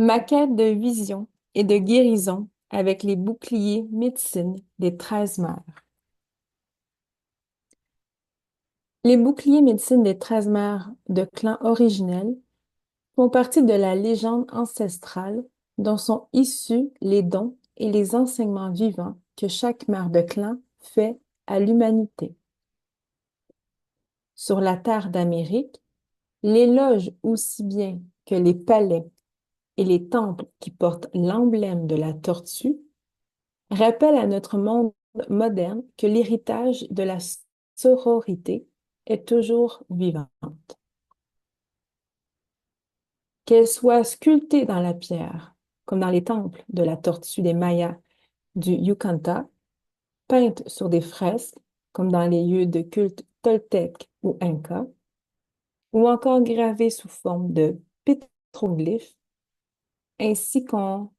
Ma quête de vision et de guérison avec les boucliers médecine des 13 mères. Les boucliers médecine des 13 mères de clan originel font partie de la légende ancestrale dont sont issus les dons et les enseignements vivants que chaque mère de clan fait à l'humanité. Sur la terre d'Amérique, les loges aussi bien que les palais et les temples qui portent l'emblème de la tortue rappelle à notre monde moderne que l'héritage de la sororité est toujours vivante. Qu'elle soit sculptée dans la pierre, comme dans les temples de la tortue des Mayas du Yucatan, peinte sur des fresques, comme dans les lieux de culte toltèques ou inca, ou encore gravée sous forme de pétroglyphes, ainsi qu'on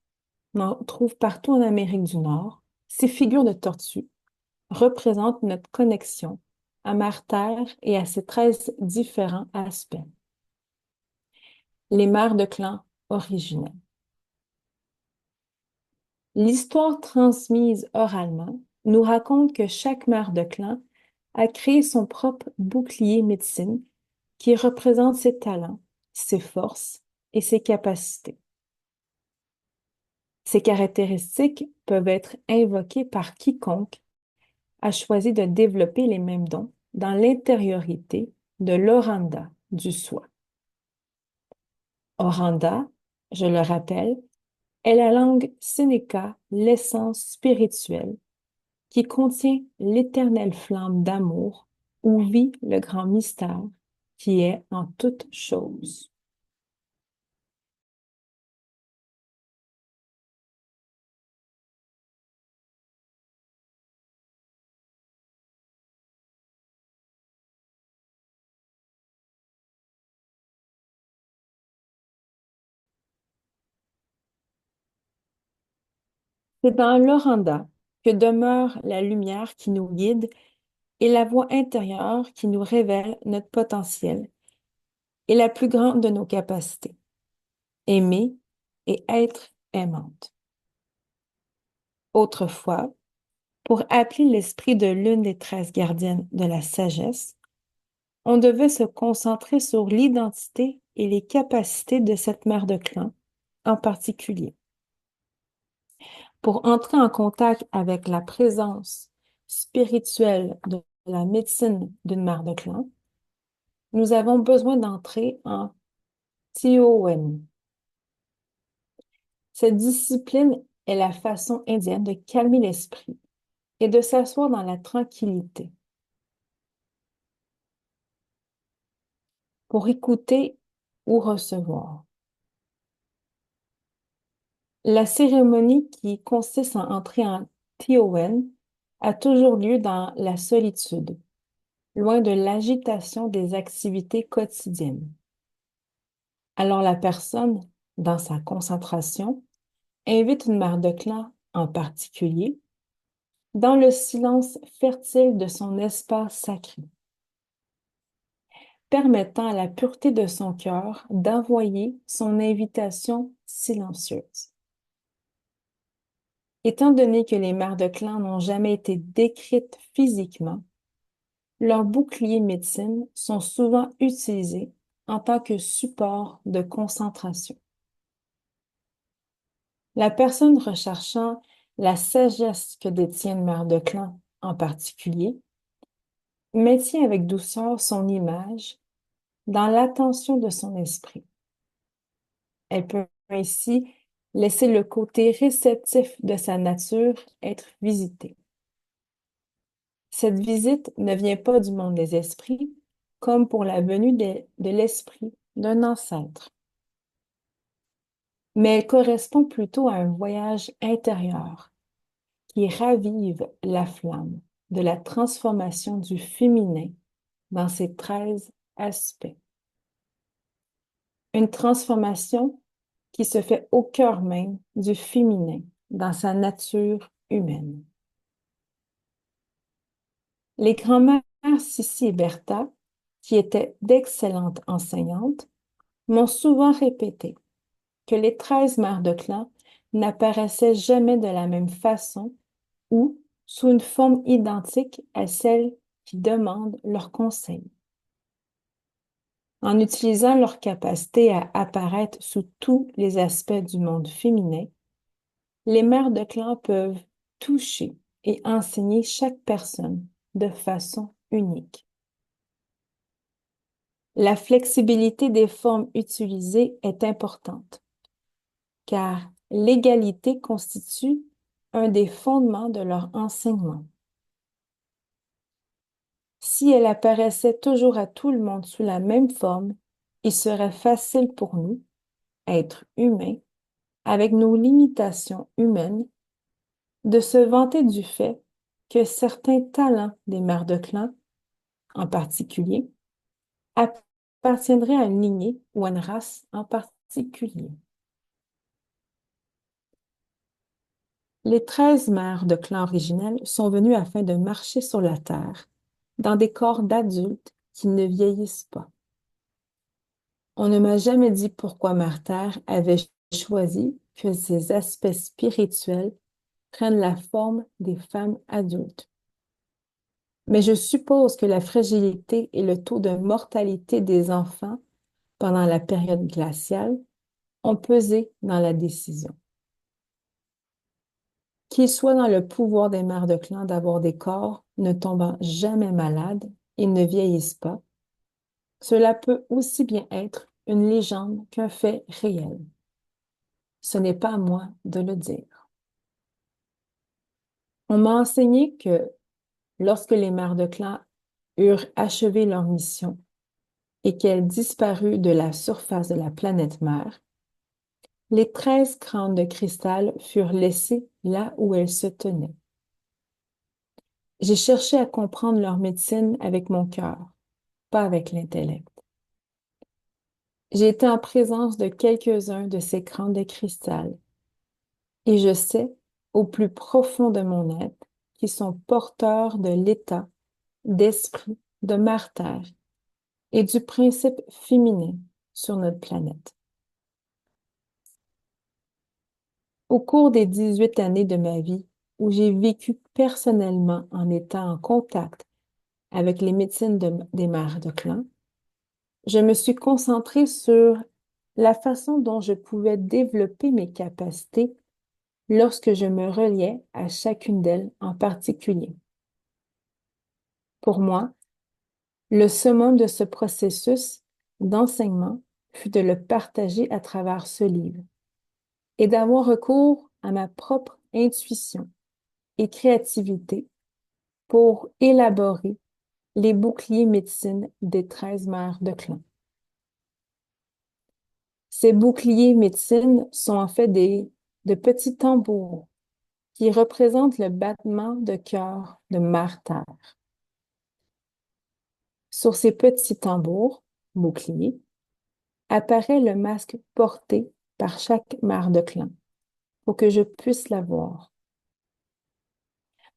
en trouve partout en Amérique du Nord, ces figures de tortues représente notre connexion à Mère Terre et à ses 13 différents aspects. Les mères de clan originels. L'histoire transmise oralement nous raconte que chaque mère de clan a créé son propre bouclier médecine qui représente ses talents, ses forces et ses capacités. Ces caractéristiques peuvent être invoquées par quiconque a choisi de développer les mêmes dons dans l'intériorité de l'Oranda du soi. Oranda, je le rappelle, est la langue sénéca, l'essence spirituelle, qui contient l'éternelle flamme d'amour où vit le grand mystère qui est en toute chose. C'est dans l'Oranda que demeure la lumière qui nous guide et la voix intérieure qui nous révèle notre potentiel et la plus grande de nos capacités, aimer et être aimante. Autrefois, pour appeler l'esprit de l'une des 13 gardiennes de la sagesse, on devait se concentrer sur l'identité et les capacités de cette mère de clan en particulier. Pour entrer en contact avec la présence spirituelle de la médecine d'une mère de clan, nous avons besoin d'entrer en Tiowen. Cette discipline est la façon indienne de calmer l'esprit et de s'asseoir dans la tranquillité pour écouter ou recevoir. La cérémonie qui consiste à entrer en Tiowen a toujours lieu dans la solitude, loin de l'agitation des activités quotidiennes. Alors la personne, dans sa concentration, invite une mère de clan en particulier dans le silence fertile de son espace sacré, permettant à la pureté de son cœur d'envoyer son invitation silencieuse. Étant donné que les mères de clan n'ont jamais été décrites physiquement, leurs boucliers médecine sont souvent utilisés en tant que support de concentration. La personne recherchant la sagesse que détient une mère de clan en particulier maintient avec douceur son image dans l'attention de son esprit. Elle peut ainsi laisser le côté réceptif de sa nature être visité. Cette visite ne vient pas du monde des esprits, comme pour la venue de l'esprit d'un ancêtre, mais elle correspond plutôt à un voyage intérieur qui ravive la flamme de la transformation du féminin dans ses 13 aspects. Une transformation qui se fait au cœur même du féminin dans sa nature humaine. Les grands-mères Sissi et Bertha, qui étaient d'excellentes enseignantes, m'ont souvent répété que les 13 mères de clan n'apparaissaient jamais de la même façon ou sous une forme identique à celle qui demande leur conseil. En utilisant leur capacité à apparaître sous tous les aspects du monde féminin, les mères de clan peuvent toucher et enseigner chaque personne de façon unique. La flexibilité des formes utilisées est importante, car l'égalité constitue un des fondements de leur enseignement. Si elle apparaissait toujours à tout le monde sous la même forme, il serait facile pour nous, êtres humains, avec nos limitations humaines, de se vanter du fait que certains talents des mères de clan, en particulier, appartiendraient à une lignée ou à une race en particulier. Les 13 mères de clan originels sont venues afin de marcher sur la terre, dans des corps d'adultes qui ne vieillissent pas. On ne m'a jamais dit pourquoi Mère Terre avait choisi que ces aspects spirituels prennent la forme des femmes adultes. Mais je suppose que la fragilité et le taux de mortalité des enfants pendant la période glaciale ont pesé dans la décision. Qu'il soit dans le pouvoir des mères de clan d'avoir des corps ne tombant jamais malades et ne vieillissent pas, cela peut aussi bien être une légende qu'un fait réel. Ce n'est pas à moi de le dire. On m'a enseigné que lorsque les mères de clan eurent achevé leur mission et qu'elles disparurent de la surface de la planète mère, les 13 crânes de cristal furent laissés là où elles se tenaient. J'ai cherché à comprendre leur médecine avec mon cœur, pas avec l'intellect. J'ai été en présence de quelques-uns de ces crânes de cristal et je sais, au plus profond de mon être, qu'ils sont porteurs de l'état d'esprit de Mère Terre et du principe féminin sur notre planète. Au cours des 18 années de ma vie où j'ai vécu personnellement en étant en contact avec les médecines des mères de clan, je me suis concentrée sur la façon dont je pouvais développer mes capacités lorsque je me reliais à chacune d'elles en particulier. Pour moi, le summum de ce processus d'enseignement fut de le partager à travers ce livre et d'avoir recours à ma propre intuition et créativité pour élaborer les boucliers médecine des 13 mères de clan. Ces boucliers médecine sont en fait de petits tambours qui représentent le battement de cœur de Mère Terre. Sur ces petits tambours, boucliers, apparaît le masque porté par chaque mère de clan pour que je puisse la voir.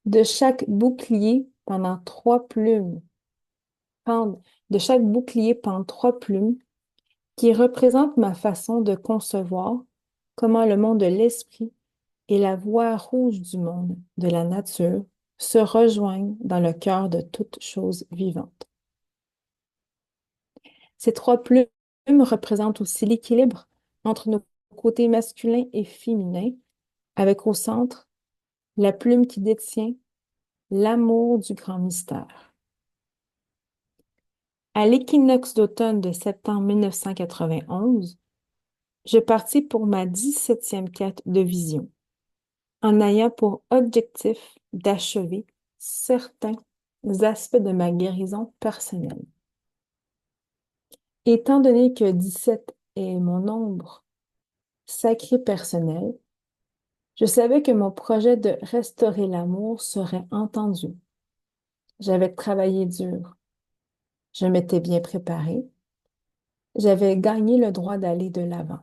De chaque bouclier pendant 3 plumes, de chaque bouclier pendant 3 plumes qui représentent ma façon de concevoir comment le monde de l'esprit et la voie rouge du monde de la nature se rejoignent dans le cœur de toute chose vivante. Ces 3 plumes représentent aussi l'équilibre entre nos côtés masculins et féminins, avec au centre la plume qui détient l'amour du grand mystère. À l'équinoxe d'automne de septembre 1991, je partis pour ma 17e quête de vision, en ayant pour objectif d'achever certains aspects de ma guérison personnelle. Étant donné que 17 est mon nombre sacré personnel, je savais que mon projet de restaurer l'amour serait entendu. J'avais travaillé dur. Je m'étais bien préparée. J'avais gagné le droit d'aller de l'avant.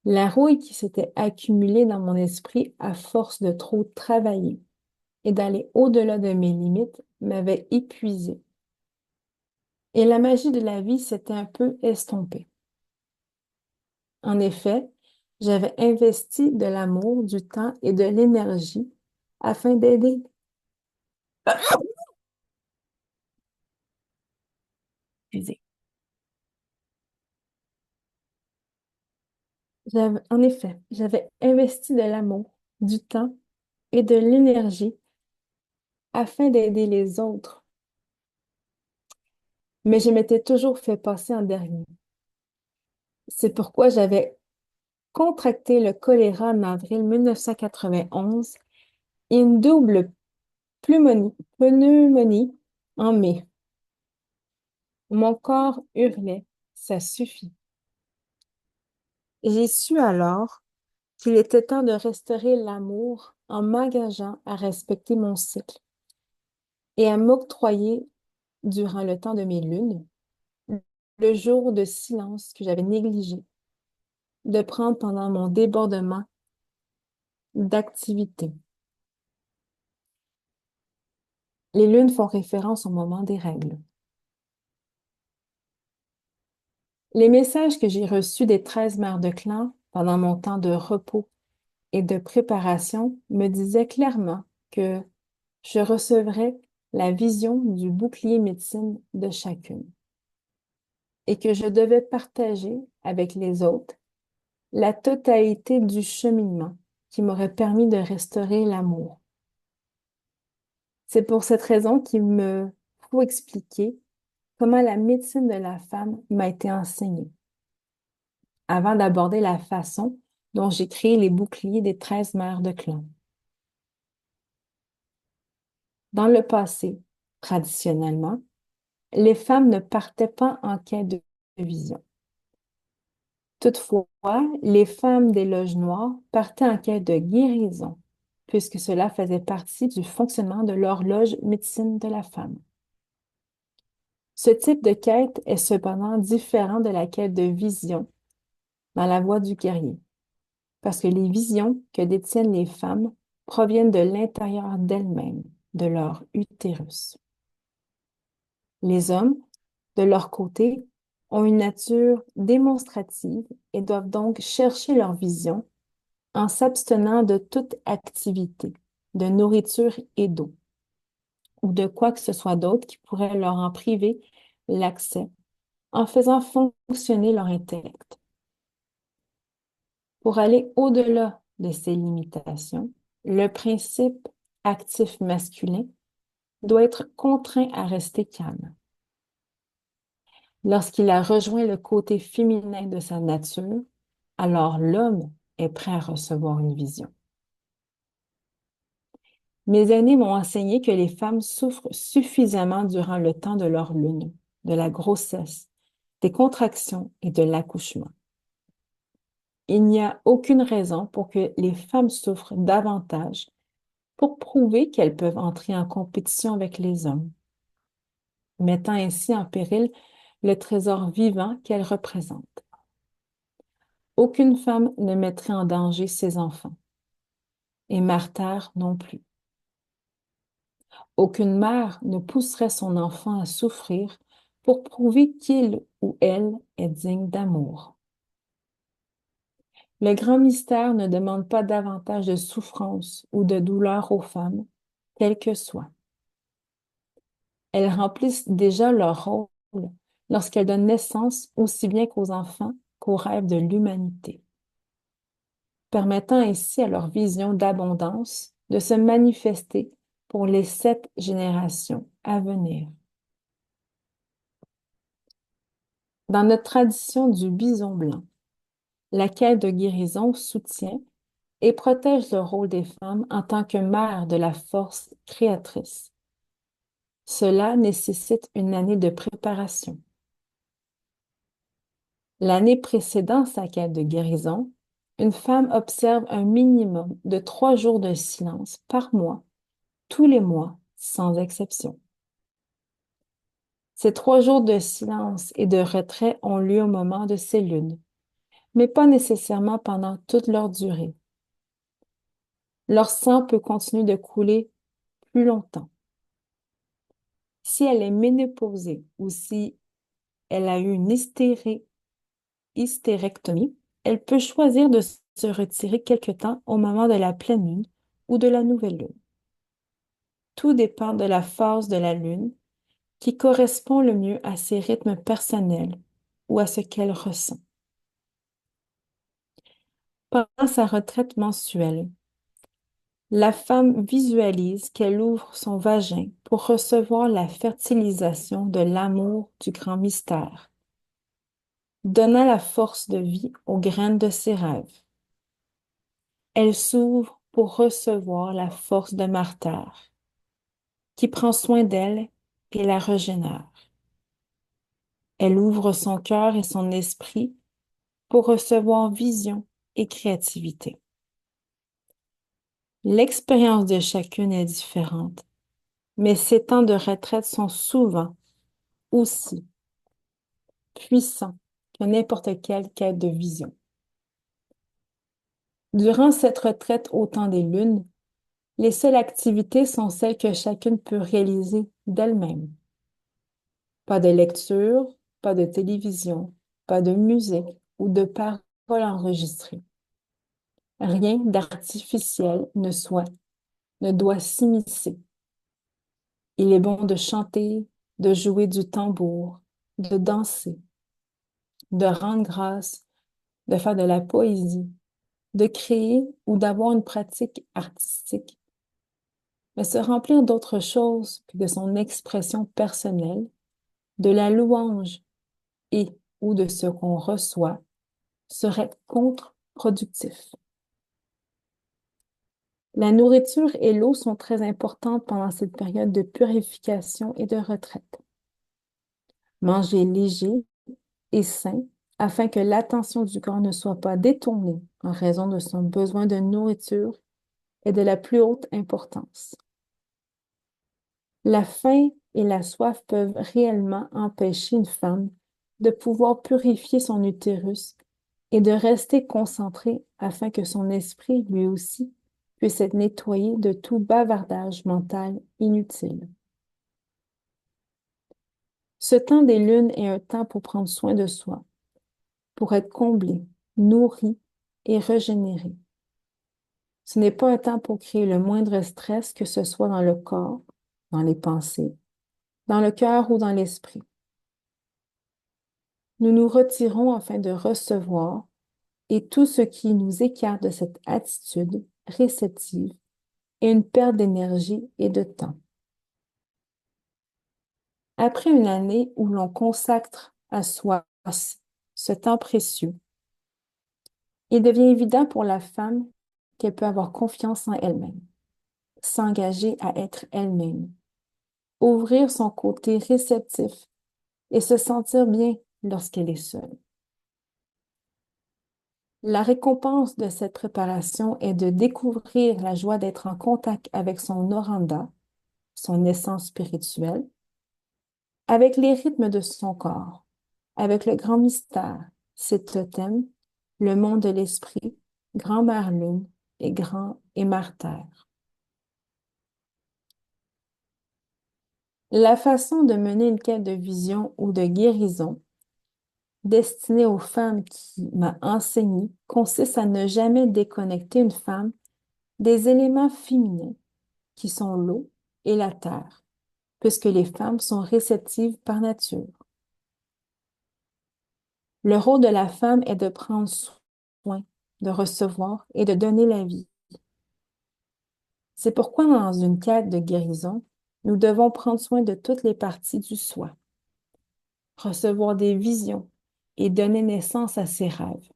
La rouille qui s'était accumulée dans mon esprit à force de trop travailler et d'aller au-delà de mes limites m'avait épuisée. Et la magie de la vie s'était un peu estompée. En effet, j'avais investi de l'amour, du temps et de l'énergie afin d'aider. Excusez. En effet, j'avais investi de l'amour, du temps et de l'énergie afin d'aider les autres, mais je m'étais toujours fait passer en dernier. C'est pourquoi j'avais contracté le choléra en avril 1991 et une double pneumonie en mai. Mon corps hurlait, ça suffit. J'ai su alors qu'il était temps de restaurer l'amour en m'engageant à respecter mon cycle et à m'octroyer, durant le temps de mes lunes, le jour de silence que j'avais négligé, de prendre pendant mon débordement d'activité. Les lunes font référence au moment des règles. Les messages que j'ai reçus des 13 mères de clan pendant mon temps de repos et de préparation me disaient clairement que je recevrais la vision du bouclier médecine de chacune et que je devais partager avec les autres la totalité du cheminement qui m'aurait permis de restaurer l'amour. C'est pour cette raison qu'il me faut expliquer comment la médecine de la femme m'a été enseignée, avant d'aborder la façon dont j'ai créé les boucliers des 13 mères de clan. Dans le passé, traditionnellement, les femmes ne partaient pas en quête de vision. Toutefois, les femmes des loges noires partaient en quête de guérison, puisque cela faisait partie du fonctionnement de l'horloge médecine de la femme. Ce type de quête est cependant différent de la quête de vision dans la voie du guerrier, parce que les visions que détiennent les femmes proviennent de l'intérieur d'elles-mêmes, de leur utérus. Les hommes, de leur côté, ont une nature démonstrative et doivent donc chercher leur vision en s'abstenant de toute activité, de nourriture et d'eau, ou de quoi que ce soit d'autre qui pourrait leur en priver l'accès, en faisant fonctionner leur intellect. Pour aller au-delà de ces limitations, le principe actif masculin doit être contraint à rester calme. Lorsqu'il a rejoint le côté féminin de sa nature, alors l'homme est prêt à recevoir une vision. Mes aînés m'ont enseigné que les femmes souffrent suffisamment durant le temps de leur lune, de la grossesse, des contractions et de l'accouchement. Il n'y a aucune raison pour que les femmes souffrent davantage pour prouver qu'elles peuvent entrer en compétition avec les hommes, mettant ainsi en péril le trésor vivant qu'elles représentent. Aucune femme ne mettrait en danger ses enfants, et Marthe non plus. Aucune mère ne pousserait son enfant à souffrir pour prouver qu'il ou elle est digne d'amour. Le grand mystère ne demande pas davantage de souffrance ou de douleur aux femmes, quelles que soient. Elles remplissent déjà leur rôle lorsqu'elles donnent naissance aussi bien qu'aux enfants qu'aux rêves de l'humanité, permettant ainsi à leur vision d'abondance de se manifester pour les 7 générations à venir. Dans notre tradition du bison blanc, la quête de guérison soutient et protège le rôle des femmes en tant que mère de la force créatrice. Cela nécessite une année de préparation. L'année précédant sa quête de guérison, une femme observe un minimum de 3 jours de silence par mois, tous les mois, sans exception. Ces 3 jours de silence et de retrait ont lieu au moment de ces lunes, mais pas nécessairement pendant toute leur durée. Leur sang peut continuer de couler plus longtemps. Si elle est ménopausée ou si elle a eu une hystérectomie, Elle peut choisir de se retirer quelque temps au moment de la pleine lune ou de la nouvelle lune. Tout dépend de la phase de la lune qui correspond le mieux à ses rythmes personnels ou à ce qu'elle ressent. Pendant sa retraite mensuelle, la femme visualise qu'elle ouvre son vagin pour recevoir la fertilisation de l'amour du grand mystère, donnant la force de vie aux graines de ses rêves. Elle s'ouvre pour recevoir la force de Martyr, qui prend soin d'elle et la régénère. Elle ouvre son cœur et son esprit pour recevoir vision et créativité. L'expérience de chacune est différente, mais ces temps de retraite sont souvent aussi puissants que n'importe quelle quête de vision. Durant cette retraite au temps des lunes, les seules activités sont celles que chacune peut réaliser d'elle-même. Pas de lecture, pas de télévision, pas de musique ou de paroles enregistrées. Rien d'artificiel ne doit s'immiscer. Il est bon de chanter, de jouer du tambour, de danser, de rendre grâce, de faire de la poésie, de créer ou d'avoir une pratique artistique, mais se remplir d'autre chose que de son expression personnelle, de la louange et ou de ce qu'on reçoit serait contre-productif. La nourriture et l'eau sont très importantes pendant cette période de purification et de retraite. Manger léger et sain afin que l'attention du corps ne soit pas détournée en raison de son besoin de nourriture est de la plus haute importance. La faim et la soif peuvent réellement empêcher une femme de pouvoir purifier son utérus et de rester concentrée afin que son esprit, lui aussi, puisse être nettoyé de tout bavardage mental inutile. Ce temps des lunes est un temps pour prendre soin de soi, pour être comblé, nourri et régénéré. Ce n'est pas un temps pour créer le moindre stress, que ce soit dans le corps, dans les pensées, dans le cœur ou dans l'esprit. Nous nous retirons afin de recevoir et tout ce qui nous écarte de cette attitude réceptive est une perte d'énergie et de temps. Après une année où l'on consacre à soi ce temps précieux, il devient évident pour la femme qu'elle peut avoir confiance en elle-même, s'engager à être elle-même, ouvrir son côté réceptif et se sentir bien lorsqu'elle est seule. La récompense de cette préparation est de découvrir la joie d'être en contact avec son oranda, son essence spirituelle, avec les rythmes de son corps, avec le grand mystère, ses totems, le monde de l'esprit, grand-mère lune et grand et mère terre. La façon de mener une quête de vision ou de guérison destinée aux femmes qui m'a enseigné consiste à ne jamais déconnecter une femme des éléments féminins qui sont l'eau et la terre, puisque les femmes sont réceptives par nature. Le rôle de la femme est de prendre soin, de recevoir et de donner la vie. C'est pourquoi dans une quête de guérison, nous devons prendre soin de toutes les parties du soi, recevoir des visions et donner naissance à ses rêves.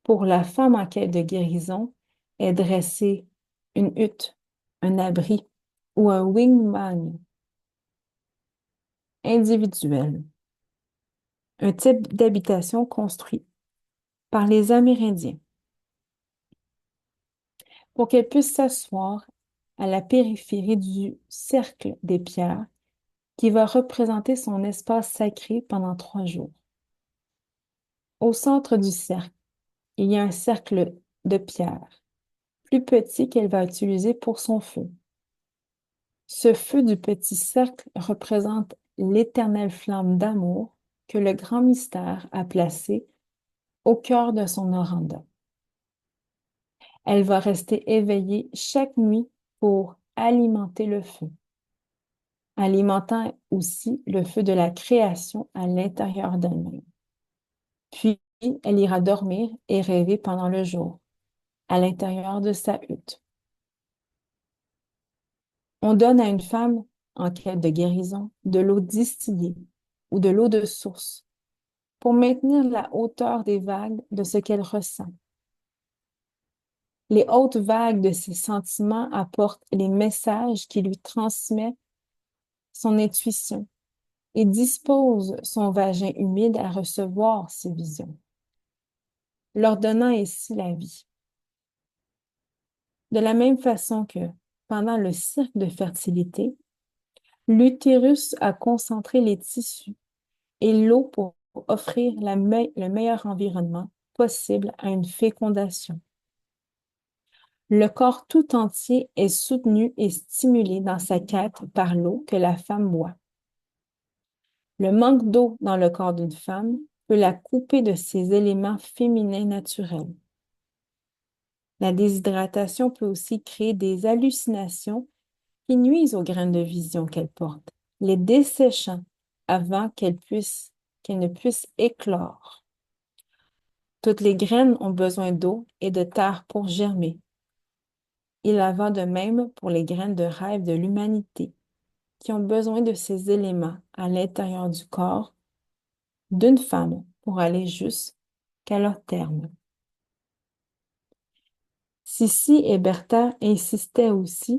Pour la femme en quête de guérison, est dresser une hutte, un abri ou un wingman individuel, un type d'habitation construit par les Amérindiens pour qu'elle puisse s'asseoir à la périphérie du cercle des pierres qui va représenter son espace sacré pendant 3 jours. Au centre du cercle, il y a un cercle de pierre, plus petit qu'elle va utiliser pour son feu. Ce feu du petit cercle représente l'éternelle flamme d'amour que le grand mystère a placée au cœur de son oranda. Elle va rester éveillée chaque nuit pour alimenter le feu, alimentant aussi le feu de la création à l'intérieur d'elle-même. Puis, elle ira dormir et rêver pendant le jour, à l'intérieur de sa hutte. On donne à une femme en quête de guérison de l'eau distillée ou de l'eau de source pour maintenir la hauteur des vagues de ce qu'elle ressent. Les hautes vagues de ses sentiments apportent les messages qui lui transmet son intuition et disposent son vagin humide à recevoir ces visions, leur donnant ainsi la vie. De la même façon que pendant le cycle de fertilité, l'utérus a concentré les tissus et l'eau pour offrir le meilleur environnement possible à une fécondation. Le corps tout entier est soutenu et stimulé dans sa quête par l'eau que la femme boit. Le manque d'eau dans le corps d'une femme peut la couper de ses éléments féminins naturels. La déshydratation peut aussi créer des hallucinations qui nuisent aux graines de vision qu'elle porte, les desséchant avant qu'elles ne puissent éclore. Toutes les graines ont besoin d'eau et de terre pour germer. Il en va de même pour les graines de rêve de l'humanité, qui ont besoin de ces éléments à l'intérieur du corps d'une femme pour aller jusqu'à leur terme. Sissi et Bertha insistaient aussi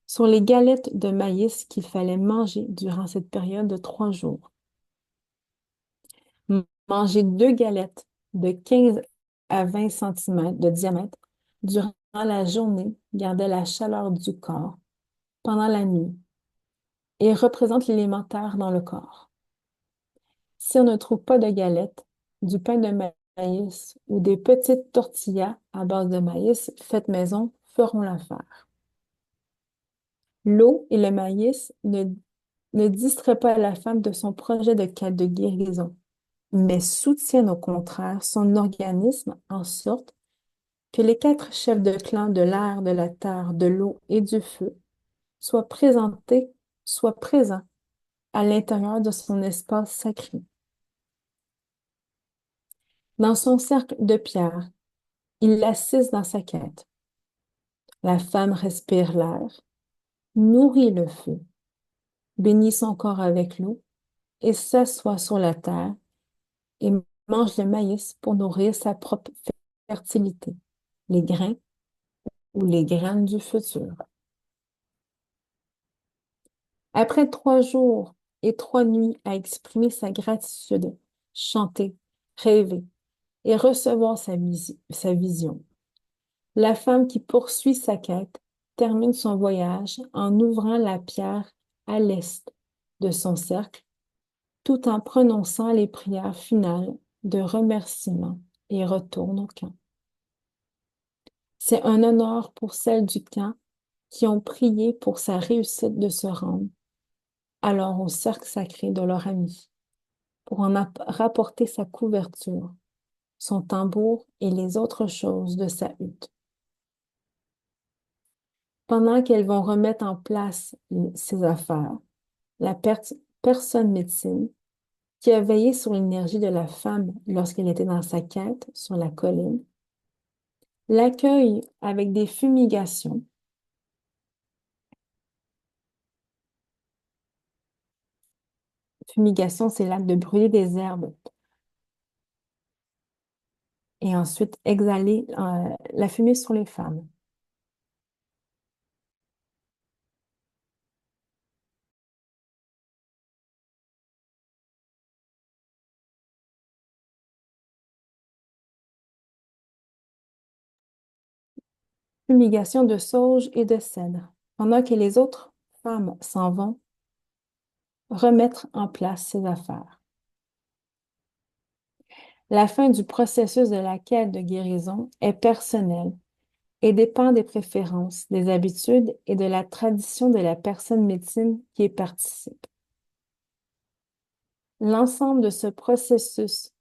sur les galettes de maïs qu'il fallait manger durant cette période de 3 jours. Manger 2 galettes de 15 à 20 cm de diamètre durant la journée gardait la chaleur du corps pendant la nuit et représente l'élémentaire dans le corps. Si on ne trouve pas de galettes, du pain de maïs ou des petites tortillas à base de maïs faites maison feront l'affaire. L'eau et le maïs ne distraient pas la femme de son projet de quête de guérison, mais soutiennent au contraire son organisme en sorte que les 4 chefs de clan de l'air, de la terre, de l'eau et du feu soient présents à l'intérieur de son espace sacré. Dans son cercle de pierre, il l'assise dans sa quête. La femme respire l'air, nourrit le feu, bénit son corps avec l'eau et s'assoit sur la terre et mange le maïs pour nourrir sa propre fertilité, les grains ou les graines du futur. Après 3 jours et 3 nuits à exprimer sa gratitude, chanter, rêver et recevoir sa vision, la femme qui poursuit sa quête termine son voyage en ouvrant la pierre à l'est de son cercle, tout en prononçant les prières finales de remerciement et retourne au camp. C'est un honneur pour celles du camp qui ont prié pour sa réussite de se rendre alors au cercle sacré de leur ami pour en rapporter sa couverture, son tambour et les autres choses de sa hutte. Pendant qu'elles vont remettre en place ses affaires, la personne médecine qui a veillé sur l'énergie de la femme lorsqu'elle était dans sa quête sur la colline, l'accueille avec des fumigations. Fumigation, c'est l'acte de brûler des herbes et ensuite exhaler la fumée sur les femmes. Fumigation de sauge et de cèdre. Pendant que les autres femmes s'en vont remettre en place ses affaires. La fin du processus de la quête de guérison est personnelle et dépend des préférences, des habitudes et de la tradition de la personne médecine qui y participe. L'ensemble de ce processus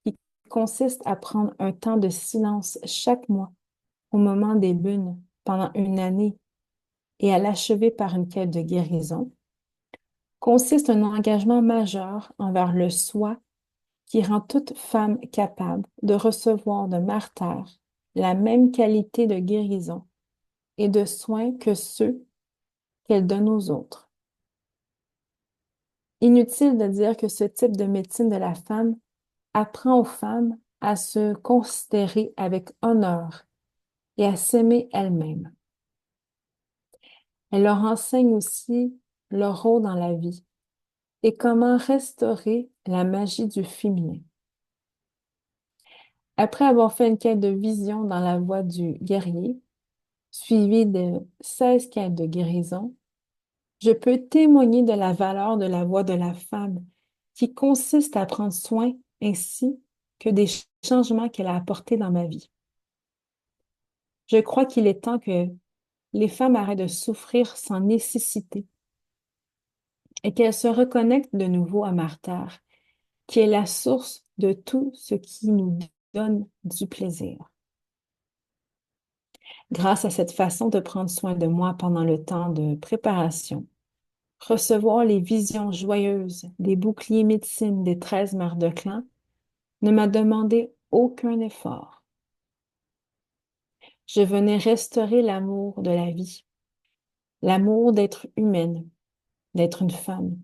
qui consiste à prendre un temps de silence chaque mois au moment des lunes pendant une année et à l'achever par une quête de guérison, consiste un engagement majeur envers le soi qui rend toute femme capable de recevoir de Mère Terre la même qualité de guérison et de soins que ceux qu'elle donne aux autres. Inutile de dire que ce type de médecine de la femme apprend aux femmes à se considérer avec honneur et à s'aimer elles-mêmes. Elle leur enseigne aussi leur rôle dans la vie et comment restaurer la magie du féminin. Après avoir fait une quête de vision dans la voie du guerrier, suivie de 16 quêtes de guérison, je peux témoigner de la valeur de la voix de la femme qui consiste à prendre soin ainsi que des changements qu'elle a apportés dans ma vie. Je crois qu'il est temps que les femmes arrêtent de souffrir sans nécessité et qu'elles se reconnectent de nouveau à Mère-Terre, qui est la source de tout ce qui nous donne du plaisir. Grâce à cette façon de prendre soin de moi pendant le temps de préparation, recevoir les visions joyeuses des boucliers médecine des 13 mères de clan ne m'a demandé aucun effort. Je venais restaurer l'amour de la vie, l'amour d'être humaine, d'être une femme.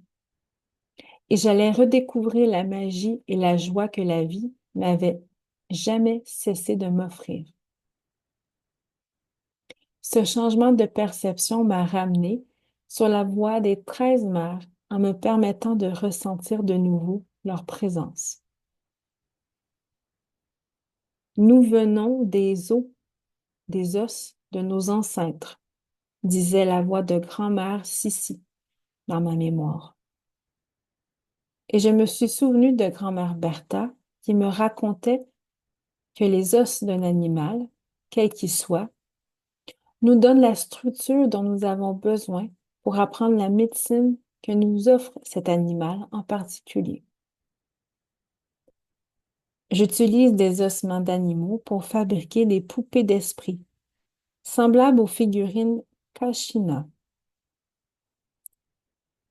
Et j'allais redécouvrir la magie et la joie que la vie n'avait jamais cessé de m'offrir. Ce changement de perception m'a ramené sur la voie des 13 mères en me permettant de ressentir de nouveau leur présence. Nous venons des os de nos ancêtres, disait la voix de grand-mère Sissi dans ma mémoire. Et je me suis souvenu de grand-mère Bertha qui me racontait que les os d'un animal, quel qu'il soit, nous donnent la structure dont nous avons besoin pour apprendre la médecine que nous offre cet animal en particulier. J'utilise des ossements d'animaux pour fabriquer des poupées d'esprit, semblables aux figurines Kashina.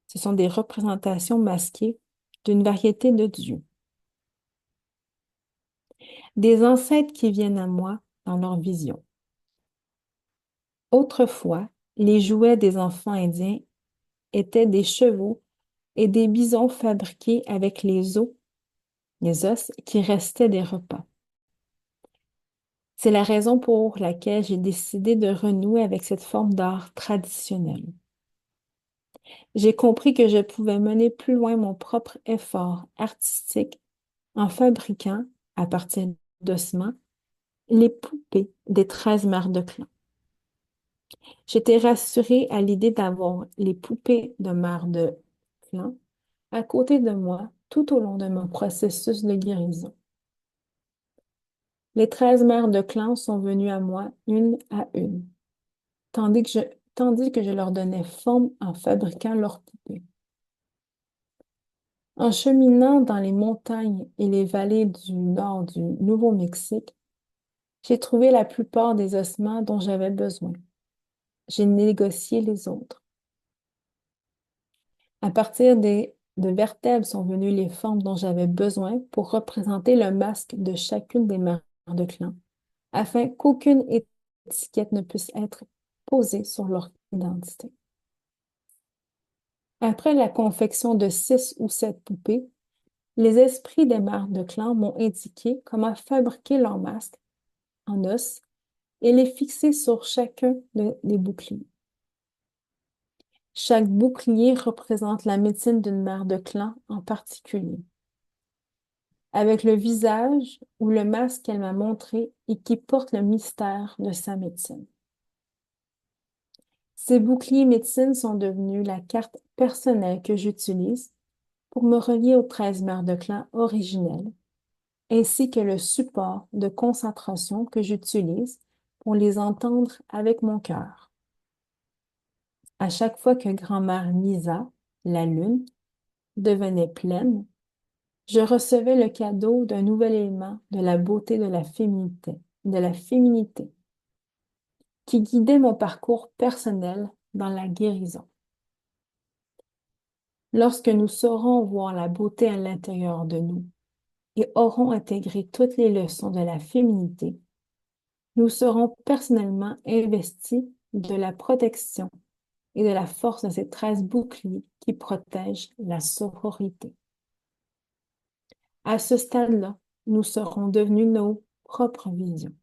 Ce sont des représentations masquées d'une variété de dieux. Des ancêtres qui viennent à moi dans leur vision. Autrefois, les jouets des enfants indiens étaient des chevaux et des bisons fabriqués avec les os qui restaient des repas. C'est la raison pour laquelle j'ai décidé de renouer avec cette forme d'art traditionnel. J'ai compris que je pouvais mener plus loin mon propre effort artistique en fabriquant, à partir d'ossements, les poupées des 13 mères de clan. J'étais rassurée à l'idée d'avoir les poupées de mères de clan à côté de moi tout au long de mon processus de guérison. Les 13 mères de clan sont venues à moi une à une, tandis que je leur donnais forme en fabriquant leurs poupées. En cheminant dans les montagnes et les vallées du nord du Nouveau-Mexique, j'ai trouvé la plupart des ossements dont j'avais besoin. J'ai négocié les autres. À partir de vertèbres sont venues les formes dont j'avais besoin pour représenter le masque de chacune des mères de clan, afin qu'aucune étiquette ne puisse être posée sur leur identité. Après la confection de 6 ou 7 poupées, les esprits des mères de clan m'ont indiqué comment fabriquer leur masque en os et les fixer sur chacun des boucliers. Chaque bouclier représente la médecine d'une mère de clan en particulier, avec le visage ou le masque qu'elle m'a montré et qui porte le mystère de sa médecine. Ces boucliers médecine sont devenus la carte personnelle que j'utilise pour me relier aux 13 mères de clan originelles, ainsi que le support de concentration que j'utilise pour les entendre avec mon cœur. À chaque fois que grand-mère Nisa, la lune, devenait pleine, je recevais le cadeau d'un nouvel élément de la beauté de la féminité, qui guidait mon parcours personnel dans la guérison. Lorsque nous saurons voir la beauté à l'intérieur de nous et aurons intégré toutes les leçons de la féminité, nous serons personnellement investis de la protection et de la force de ces 13 boucliers qui protègent la sororité. À ce stade-là, nous serons devenus nos propres visions,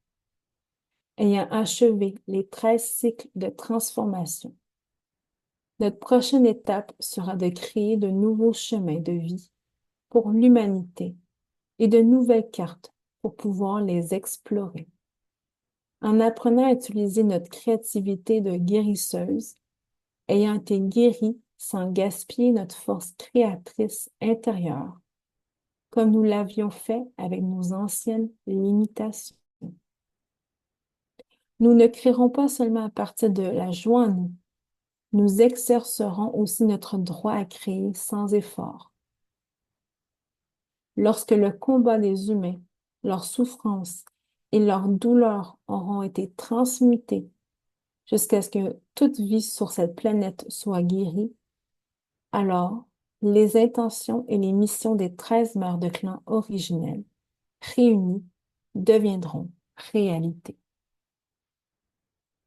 ayant achevé les 13 cycles de transformation. Notre prochaine étape sera de créer de nouveaux chemins de vie pour l'humanité et de nouvelles cartes pour pouvoir les explorer. En apprenant à utiliser notre créativité de guérisseuse, ayant été guéris sans gaspiller notre force créatrice intérieure, comme nous l'avions fait avec nos anciennes limitations. Nous ne créerons pas seulement à partir de la joie en nous, nous exercerons aussi notre droit à créer sans effort. Lorsque le combat des humains, leurs souffrances et leurs douleurs auront été transmutés jusqu'à ce que toute vie sur cette planète soit guérie, alors les intentions et les missions des 13 mères de clan originelles réunies deviendront réalité.